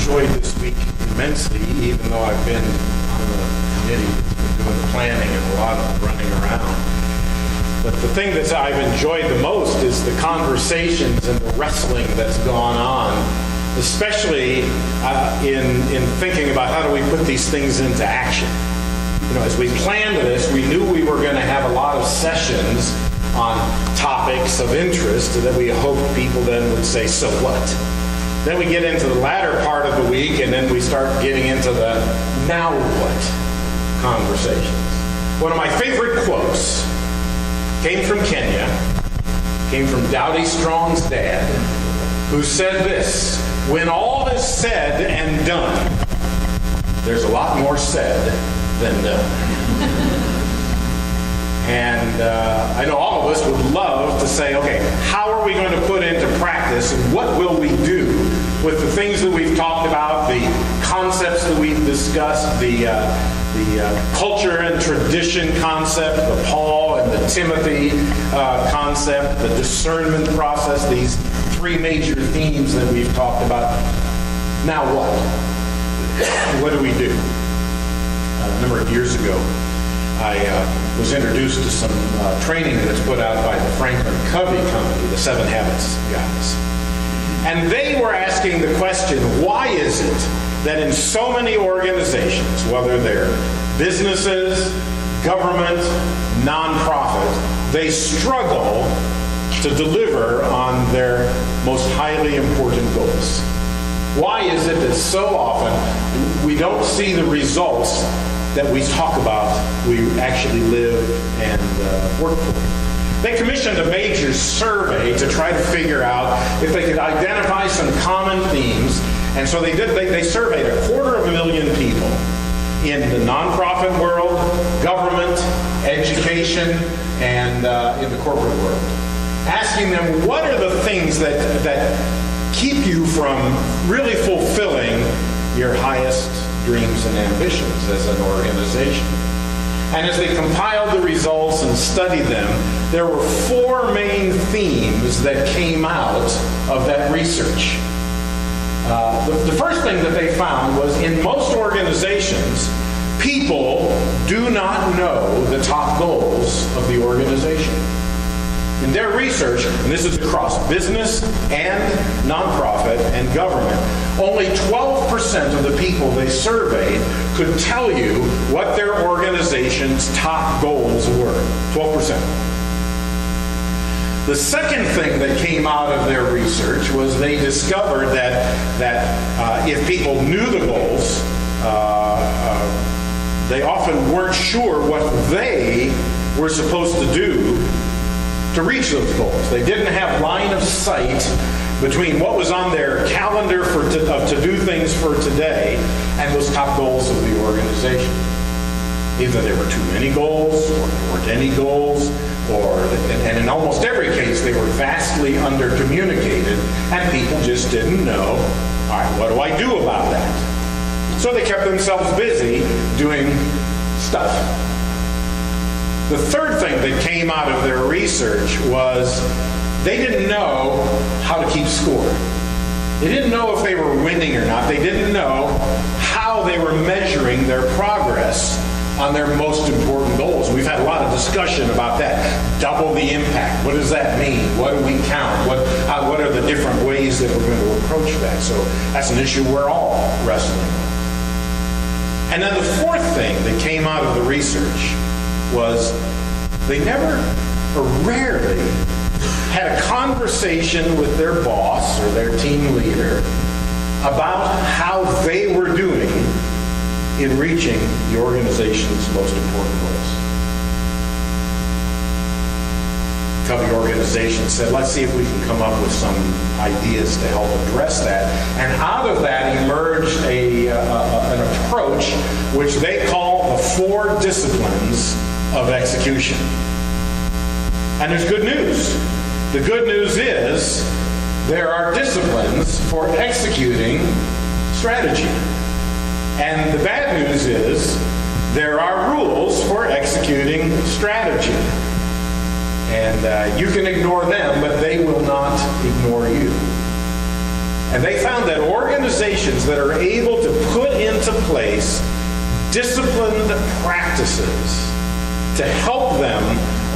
enjoyed this week immensely, even though I've been on the committee that's been doing the planning and a lot of running around. But the thing that I've enjoyed the most is the conversations and the wrestling that's gone on, especially in thinking about how do we put these things into action. You know, as we planned this, we knew we were going to have a lot of sessions on topics of interest that we hoped people then would say, so what? Then we get into the latter part of the week, and then we start getting into the now what conversations. One of my favorite quotes came from Kenya, came from Dowdy Strong's dad, who said this: when all is said and done, there's a lot more said than done. And I know all of us would love to say, okay, how are we going to put into practice, and what will we do with the things that we've talked about, the concepts that we've discussed, the culture and tradition concept, the Paul and the Timothy concept, the discernment process, these three major themes that we've talked about. Now what? What do we do? A number of years ago, I was introduced to some training that's put out by the Franklin Covey Company, the 7 Habits guys. And they were asking the question, why is it that in so many organizations, whether they're businesses, government, nonprofit, they struggle to deliver on their most highly important goals? Why is it that so often we don't see the results that we talk about, we actually live and work for? They commissioned a major survey to try to figure out if they could identify some common themes. And so they did. They surveyed 250,000 people in the nonprofit world, government, education, and in the corporate world, asking them what are the things that keep you from really fulfilling your highest dreams and ambitions as an organization. And as they compiled the results and studied them, there were 4 main themes that came out of that research. The first thing that they found was in most organizations, people do not know the top goals of the organization. In their research, and this is across business and nonprofit and government, only 12% of the people they surveyed could tell you what their organization's top goals were. 12%. The second thing that came out of their research was they discovered that if people knew the goals, they often weren't sure what they were supposed to do to reach those goals. They didn't have line of sight between what was on their calendar of to-do things for today and those top goals of the organization. Either there were too many goals, or there weren't any goals, and in almost every case they were vastly under-communicated, and people just didn't know, all right, what do I do about that? So they kept themselves busy doing stuff. The third thing that came out of their research was they didn't know how to keep score. They didn't know if they were winning or not. They didn't know how they were measuring their progress on their most important goals. We've had a lot of discussion about that. Double the impact. What does that mean? What do we count? What are the different ways that we're going to approach that? So that's an issue we're all wrestling with. And then the fourth thing that came out of the research was they never or rarely had a conversation with their boss or their team leader about how they were doing in reaching the organization's most important goals. Covey organization said, let's see if we can come up with some ideas to help address that. And out of that emerged an approach which they call the 4 disciplines of execution. And there's good news. The good news is there are disciplines for executing strategy. And the bad news is there are rules for executing strategy. And you can ignore them, but they will not ignore you. And they found that organizations that are able to put into place disciplined practices to help them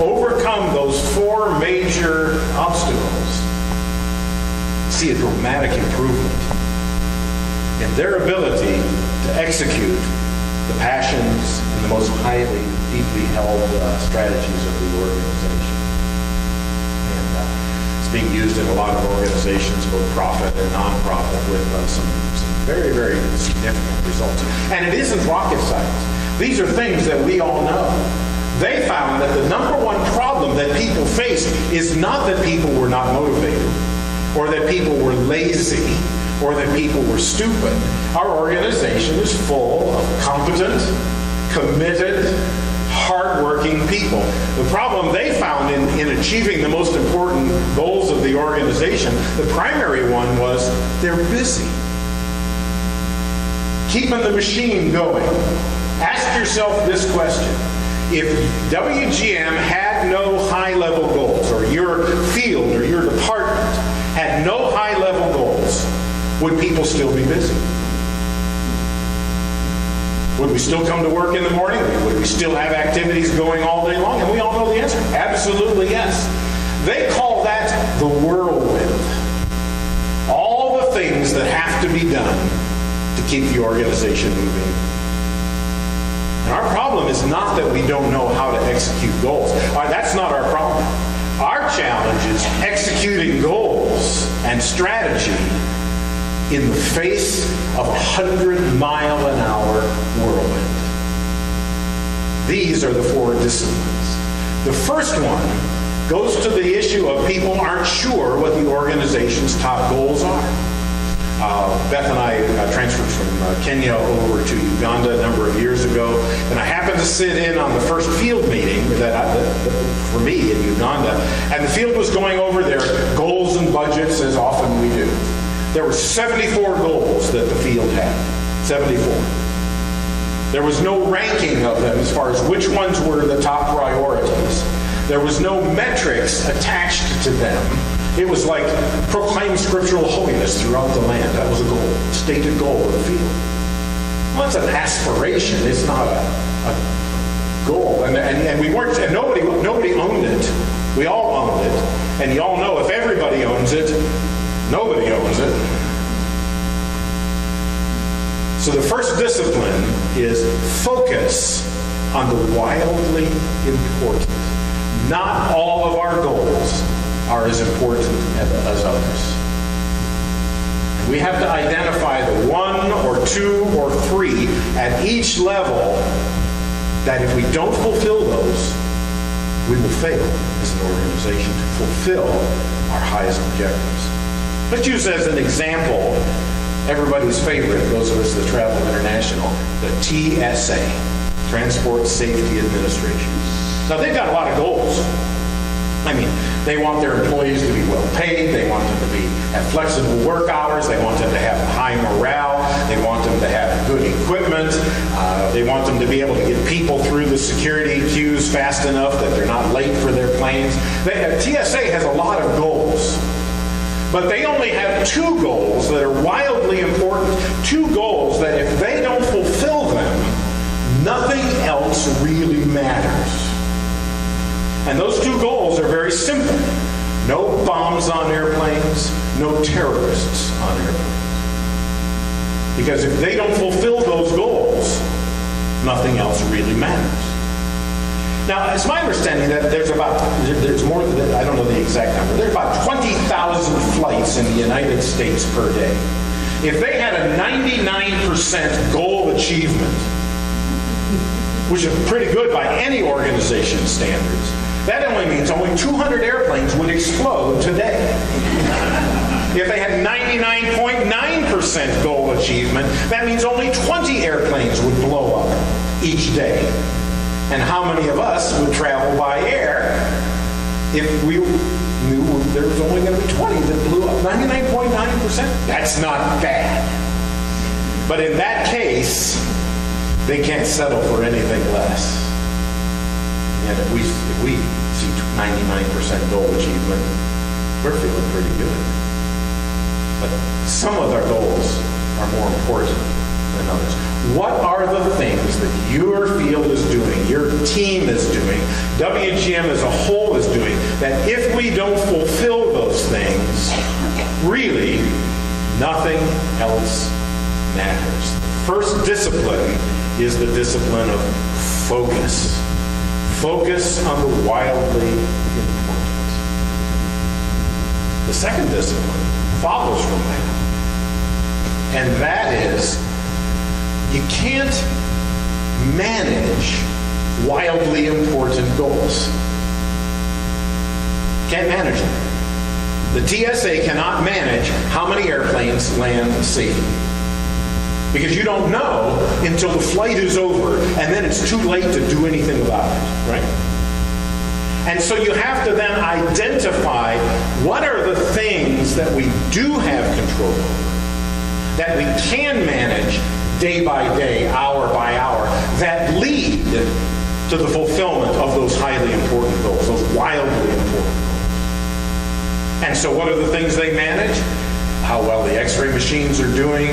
overcome those 4 major obstacles see a dramatic improvement in their ability to execute the passions and the most highly, deeply held strategies of the organization. And it's being used in a lot of organizations, both profit and non-profit, with some very, very significant results. And it isn't rocket science. These are things that we all know. They found that the number one problem that people faced is not that people were not motivated, or that people were lazy, or that people were stupid. Our organization is full of competent, committed, hardworking people. The problem they found in achieving the most important goals of the organization, the primary one was they're busy. Keeping the machine going. Ask yourself this question. If WGM had no high-level goals, or your field or your department had no high-level goals, would people still be busy? Would we still come to work in the morning? Would we still have activities going all day long? And we all know the answer. Absolutely yes. They call that the whirlwind. All the things that have to be done to keep the organization moving. And our problem is not that we don't know how to execute goals. That's not our problem. Our challenge is executing goals and strategy in the face of a 100-mile-an-hour whirlwind. These are the 4 disciplines. The first one goes to the issue of people aren't sure what the organization's top goals are. Beth and I transferred from Kenya over to Uganda a number of years ago, and I happened to sit in on the first field meeting for me in Uganda, and the field was going over their goals and budgets, as often we do. There were 74 goals that the field had. 74. There was no ranking of them as far as which ones were the top priorities. There was no metrics attached to them. It was like proclaim scriptural holiness throughout the land. That was a goal, stated goal of the field. Well, it's an aspiration. It's not a goal. And we weren't. And nobody owned it. We all owned it. And you all know if everybody owns it, nobody owns it. So the first discipline is focus on the wildly important. Not all of our goals are as important as others. We have to identify the 1 or 2 or 3 at each level that if we don't fulfill those, we will fail as an organization to fulfill our highest objectives. Let's use as an example everybody's favorite, those of us that travel international, the TSA, Transport Safety Administration. Now they've got a lot of goals. I mean, they want their employees to be well paid, they want them to have flexible work hours, they want them to have high morale, they want them to have good equipment, they want them to be able to get people through the security queues fast enough that they're not late for their planes. TSA has a lot of goals, but they only have 2 goals that are wildly important, 2 goals that if they don't fulfill them, nothing else really matters. And those 2 goals are very simple. No bombs on airplanes, no terrorists on airplanes. Because if they don't fulfill those goals, nothing else really matters. Now, it's my understanding that there's more than, I don't know the exact number, there's about 20,000 flights in the United States per day. If they had a 99% goal achievement, which is pretty good by any organization's standards, that only means only 200 airplanes would explode today. If they had 99.9% goal achievement, that means only 20 airplanes would blow up each day. And how many of us would travel by air if we knew there was only going to be 20 that blew up? 99.9%? That's not bad. But in that case, they can't settle for anything less. And if we see 99% goal achievement, we're feeling pretty good. but some of our goals are more important than others. What are the things that your field is doing, your team is doing, WGM as a whole is doing, that if we don't fulfill those things, really nothing else matters? The first discipline is the discipline of focus. Focus on the wildly important. The second discipline follows from that, and that is you can't manage wildly important goals. Can't manage them. The TSA cannot manage how many airplanes land safely, because you don't know until the flight is over, and then it's too late to do anything about it, right? And so you have to then identify what are the things that we do have control over, that we can manage day by day, hour by hour, that lead to the fulfillment of those highly important goals, those wildly important goals. And so what are the things they manage? How well the x-ray machines are doing,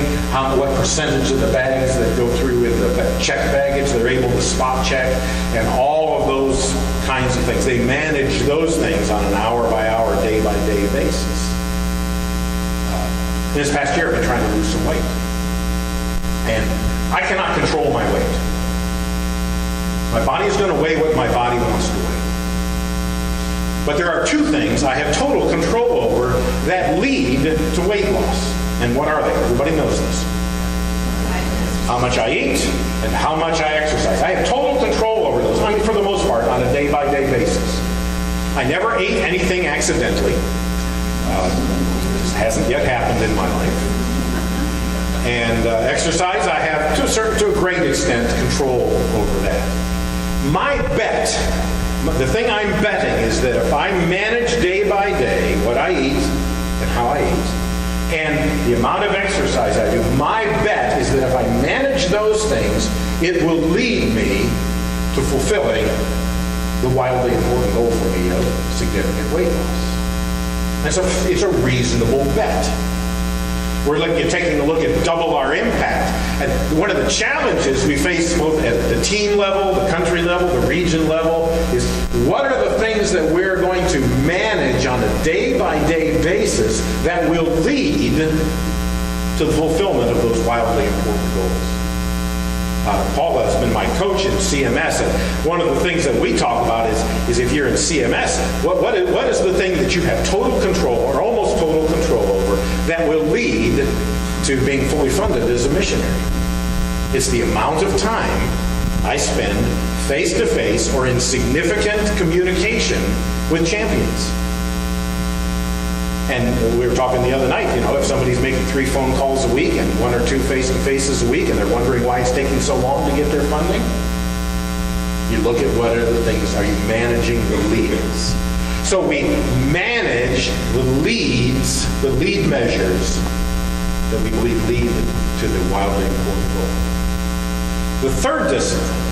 what percentage of the bags that go through with the check baggage they're able to spot check, and all of those kinds of things. They manage those things on an hour-by-hour, day-by-day basis. This past year, I've been trying to lose some weight. And I cannot control my weight. My body is going to weigh what my body wants to weigh. But there are two things I have total control over that lead to weight loss. And what are they? Everybody knows this. How much I eat and how much I exercise. I have total control over those, I mean, for the most part, on a day-by-day basis. I never ate anything accidentally. This hasn't yet happened in my life. And exercise, I have, to a great extent, control over that. My bet, the thing I'm betting is that if I manage day by day what I eat and how I eat, and the amount of exercise I do, my bet is that if I manage those things, it will lead me to fulfilling the wildly important goal for me of significant weight loss. And so it's a reasonable bet. We're taking a look at double our impact. And one of the challenges we face both at the team level, the country level, the region level, is what are the things that we're going to manage on a day-by-day basis that will lead to the fulfillment of those wildly important goals. Paula has been my coach in CMS, and one of the things that we talk about is if you're in CMS, what is the thing that you have total control or almost total control over that will lead to being fully funded as a missionary? It's the amount of time I spend face-to-face or in significant communication with champions. And we were talking the other night, if somebody's making 3 phone calls a week and 1 or 2 face-to-faces a week and they're wondering why it's taking so long to get their funding, you look at what are the things, are you managing the leads? So we manage the leads, the lead measures that we believe lead to the wildly important goal. The third discipline,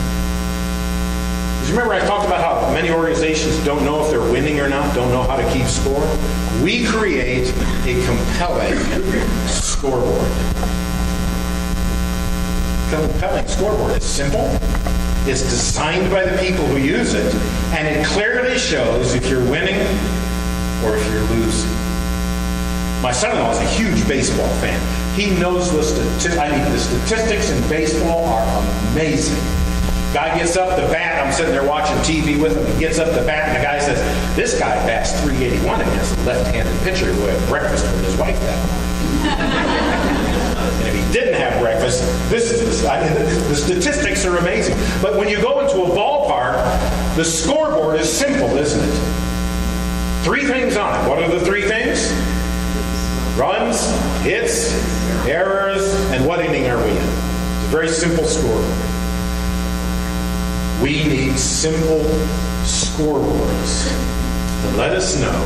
because remember I talked about how many organizations don't know if they're winning or not, don't know how to keep score? We create a compelling scoreboard. Compelling scoreboard. It's simple. It's designed by the people who use it, and it clearly shows if you're winning or if you're losing. My son-in-law is a huge baseball fan. He knows the statistics in baseball are amazing. Guy gets up to bat, I'm sitting there watching TV with him, he gets up to bat, and the guy says, this guy bats .381 against a left-handed pitcher who had breakfast with his wife that morning. And if he didn't have breakfast, the statistics are amazing. But when you go into a ballpark, the scoreboard is simple, isn't it? 3 things on it. What are the 3 things? Runs, hits, errors, and what inning are we in? It's a very simple scoreboard. We need simple scoreboards to let us know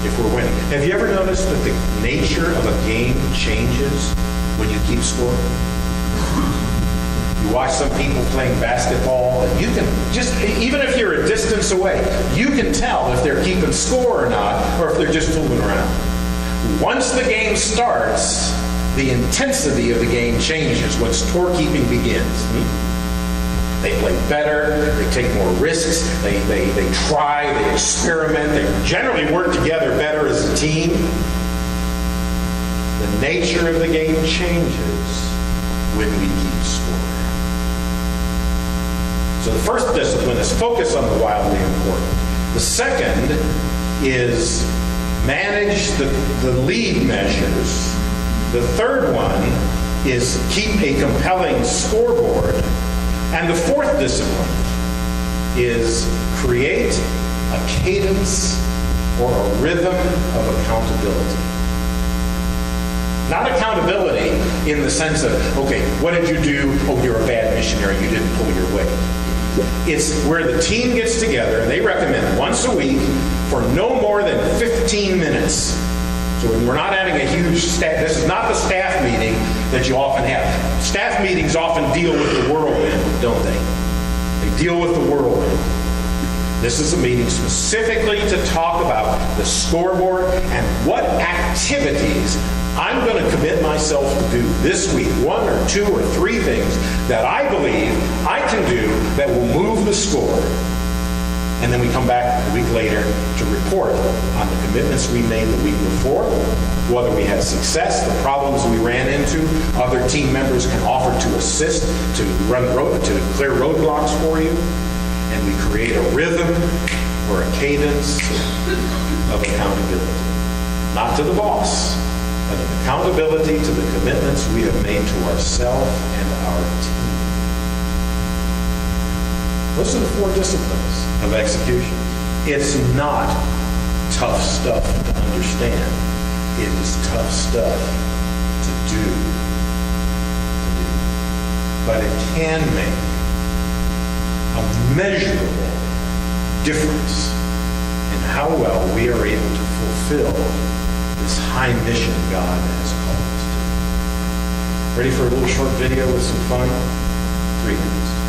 if we're winning. Have you ever noticed that the nature of a game changes when you keep score? You watch some people playing basketball, and you can just, even if you're a distance away, you can tell if they're keeping score or not, or if they're just fooling around. Once the game starts, the intensity of the game changes when scorekeeping begins. They play better, they take more risks, they try, they experiment, they generally work together better as a team. The nature of the game changes when we keep score. So the first discipline is focus on the wildly important. The second is manage the lead measures. The third one is keep a compelling scoreboard. And the fourth discipline is create a cadence or a rhythm of accountability. Not accountability in the sense of, okay, what did you do? Oh, you're a bad missionary, you didn't pull your weight. It's where the team gets together and they recommend once a week for no more than 15 minutes. So we're not having a huge staff. This is not the staff meeting that you often have. Staff meetings often deal with the whirlwind, don't they? They deal with the whirlwind. This is a meeting specifically to talk about the scoreboard and what activities I'm going to commit myself to do this week, 1 or 2 or 3 things that I believe I can do that will move the score. And then we come back a week later to report on the commitments we made the week before, whether we had success, the problems we ran into, other team members can offer to assist, to clear roadblocks for you, and we create a rhythm or a cadence of accountability. Not to the boss, but an accountability to the commitments we have made to ourselves and our team. Those are the 4 disciplines of execution. It's not tough stuff to understand. It is tough stuff to do. But it can make a measurable difference in how well we are able to fulfill this high mission God has called us to. Ready for a little short video with some fun? 3 minutes.